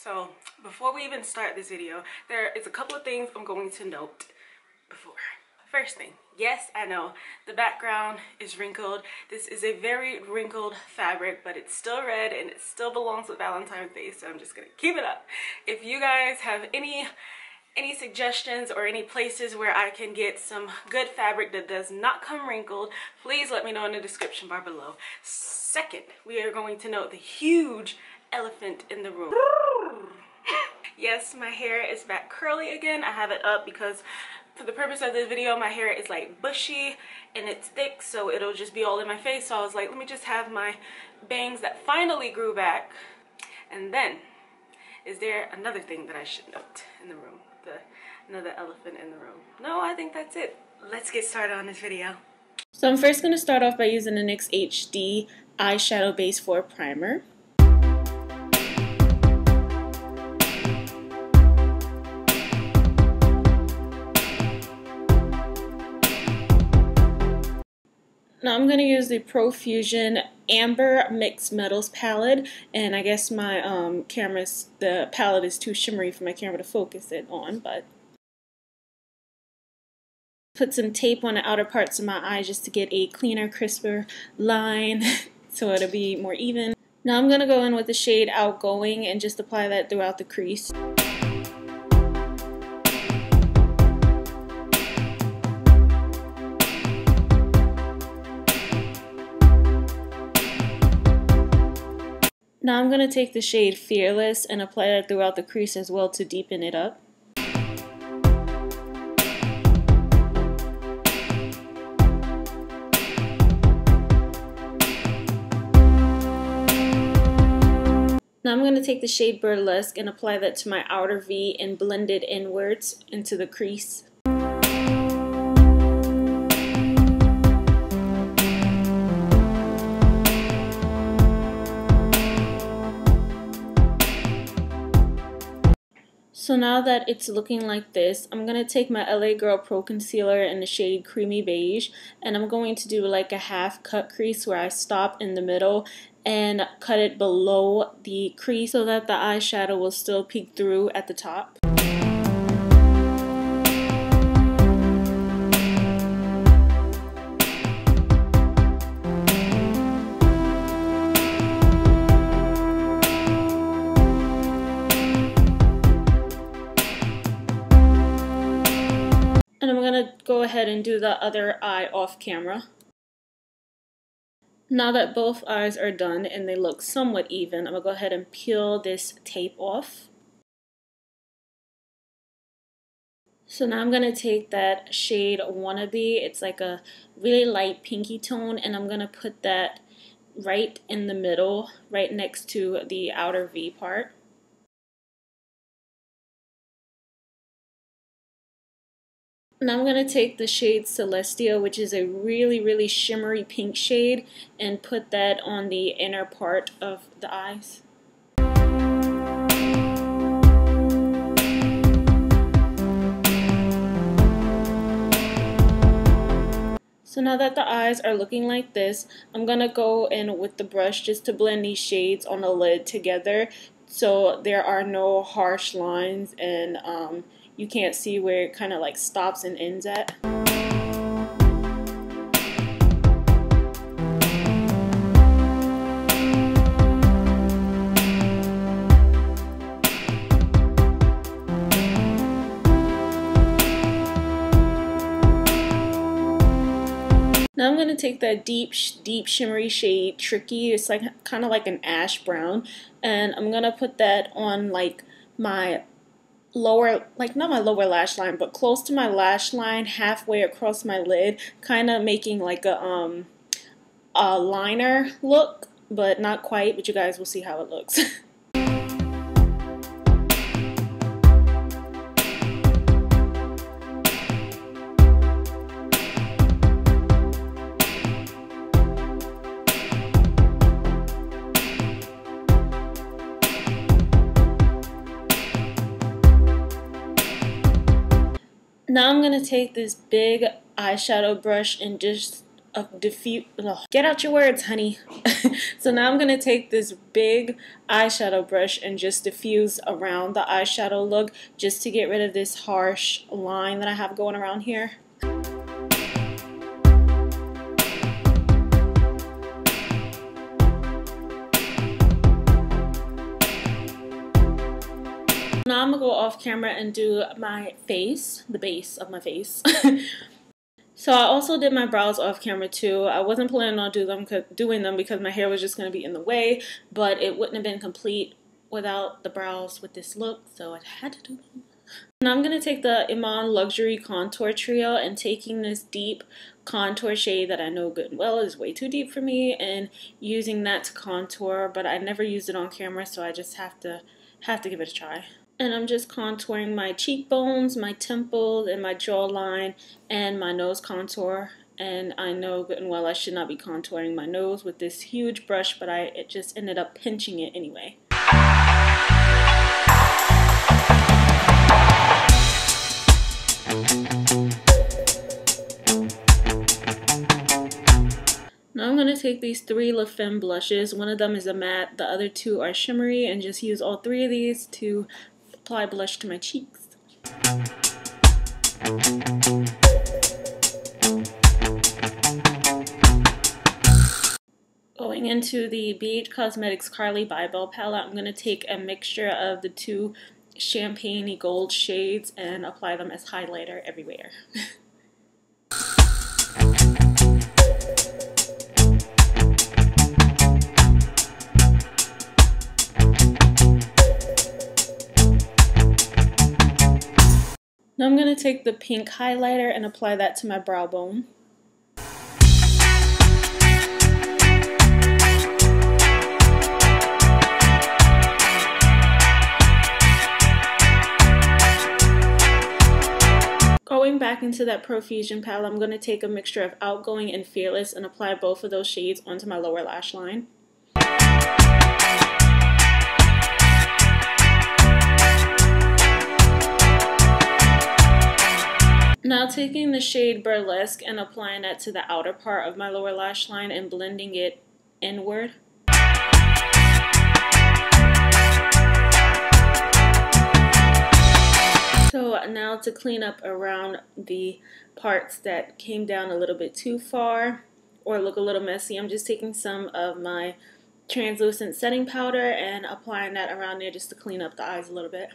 So before we even start this video, there is a couple of things I'm going to note before. First thing, yes, I know the background is wrinkled. This is a very wrinkled fabric, but it's still red and it still belongs with Valentine's Day, so I'm just gonna keep it up. If you guys have any suggestions or any places where I can get some good fabric that does not come wrinkled, please let me know in the description bar below. Second, we are going to note the huge elephant in the room. Yes, my hair is back curly again. I have it up because for the purpose of this video, my hair is like bushy and it's thick, so it'll just be all in my face. So I was like, let me just have my bangs that finally grew back. And then, is there another thing that I should note in the room? Another elephant in the room? No, I think that's it. Let's get started on this video. So I'm first going to start off by using the NYX HD Eyeshadow Base 4 Primer. Now I'm going to use the Profusion Amber Mixed Metals palette, and I guess my the palette is too shimmery for my camera to focus it on, but put some tape on the outer parts of my eyes just to get a cleaner, crisper line so it'll be more even. Now I'm going to go in with the shade Outgoing and just apply that throughout the crease. Now I'm going to take the shade Fearless and apply that throughout the crease as well to deepen it up. Now I'm going to take the shade Burlesque and apply that to my outer V and blend it inwards into the crease. So now that it's looking like this, I'm going to take my LA Girl Pro Concealer in the shade Creamy Beige, and I'm going to do like a half cut crease where I stop in the middle and cut it below the crease so that the eyeshadow will still peek through at the top. And I'm going to go ahead and do the other eye off camera. Now that both eyes are done and they look somewhat even, I'm going to go ahead and peel this tape off. So now I'm going to take that shade Wannabe, it's like a really light pinky tone, and I'm going to put that right in the middle, right next to the outer V part. Now I'm going to take the shade Celestia, which is a really shimmery pink shade, and put that on the inner part of the eyes. So now that the eyes are looking like this, I'm going to go in with the brush just to blend these shades on the lid together so there are no harsh lines and you can't see where it kind of like stops and ends at. Now I'm going to take that deep shimmery shade Tricky. It's like kind of like an ash brown, and I'm going to put that on like my lower, like not my lower lash line, but close to my lash line, halfway across my lid, kind of making like a liner look, but not quite, but you guys will see how it looks. Now I'm going to take this big eyeshadow brush and just of diffuse. Get out your words, honey. So now I'm going to take this big eyeshadow brush and just diffuse around the eyeshadow look just to get rid of this harsh line that I have going around here. Now I'm going to go off camera and do my face, the base of my face. So I also did my brows off camera too. I wasn't planning on doing them because my hair was just going to be in the way, but it wouldn't have been complete without the brows with this look, so I had to do them. Now I'm going to take the Iman Luxury Contour Trio and taking this deep contour shade that I know good and well is way too deep for me and using that to contour, but I never used it on camera, so I just have to give it a try. And I'm just contouring my cheekbones, my temples, and my jawline, and my nose contour. And I know good and well I should not be contouring my nose with this huge brush, but it just ended up pinching it anyway. Now I'm going to take these 3 Femme Blushes. One of them is a matte, the other 2 are shimmery, and just use all 3 of these to apply blush to my cheeks. Going into the Beige Cosmetics Carli Bybel palette, I'm going to take a mixture of the 2 champagne-y gold shades and apply them as highlighter everywhere. Now I'm going to take the pink highlighter and apply that to my brow bone. Going back into that Profusion palette, I'm going to take a mixture of Outgoing and Fearless and apply both of those shades onto my lower lash line. Now taking the shade Burlesque and applying that to the outer part of my lower lash line and blending it inward. So now to clean up around the parts that came down a little bit too far or look a little messy, I'm just taking some of my translucent setting powder and applying that around there just to clean up the eyes a little bit.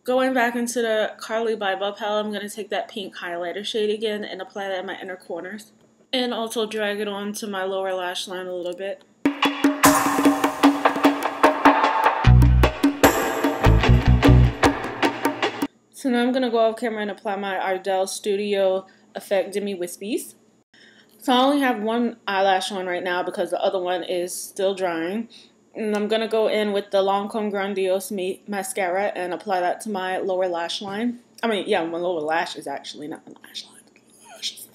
Going back into the Carli Bybel palette, I'm going to take that pink highlighter shade again and apply that in my inner corners. And also drag it onto my lower lash line a little bit. So now I'm going to go off camera and apply my Ardell Studio Effect Demi Whispies. So I only have one eyelash on right now because the other one is still drying. And I'm going to go in with the Lancome Grandiose Mascara and apply that to my lower lash line. I mean, yeah, my lower lashes actually, not my lash line. Lashes.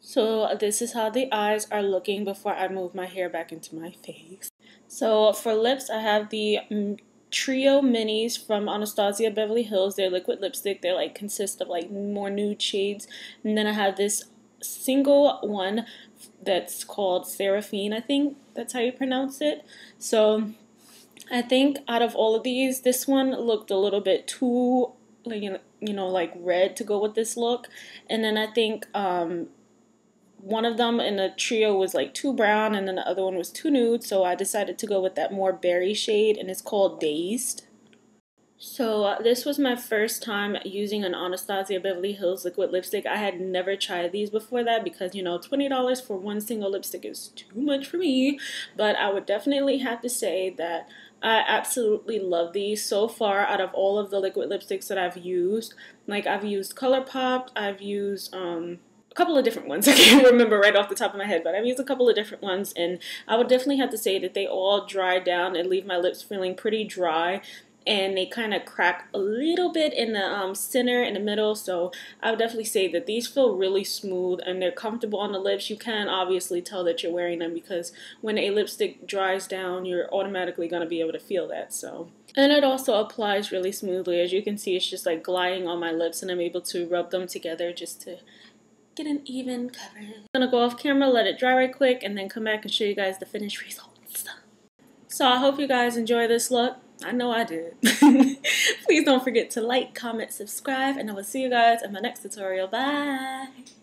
So this is how the eyes are looking before I move my hair back into my face. So for lips, I have the Trio Minis from Anastasia Beverly Hills. They're liquid lipstick. They like consist of like more nude shades. And then I have this single one that's called Seraphine, I think that's how you pronounce it. So I think out of all of these, this one looked a little bit too, like, you know, like red to go with this look. And then I think one of them in the trio was like too brown, and then the other one was too nude, so I decided to go with that more berry shade, and it's called Dazed. So this was my first time using an Anastasia Beverly Hills liquid lipstick. I had never tried these before that because, you know, $20 for one single lipstick is too much for me. But I would definitely have to say that I absolutely love these so far. Out of all of the liquid lipsticks that I've used, like I've used ColourPop, I've used a couple of different ones. I can't remember right off the top of my head, but I've used a couple of different ones, and I would definitely have to say that they all dry down and leave my lips feeling pretty dry. and they kind of crack a little bit in the center, in the middle. So I would definitely say that these feel really smooth and they're comfortable on the lips. You can obviously tell that you're wearing them because when a lipstick dries down, you're automatically going to be able to feel that. So, and it also applies really smoothly. As you can see, it's just like gliding on my lips, and I'm able to rub them together just to get an even cover. I'm gonna go off camera, let it dry right quick, and then come back and show you guys the finished results. So I hope you guys enjoy this look. I know I did. Please don't forget to like, comment, subscribe, and I will see you guys in my next tutorial. Bye!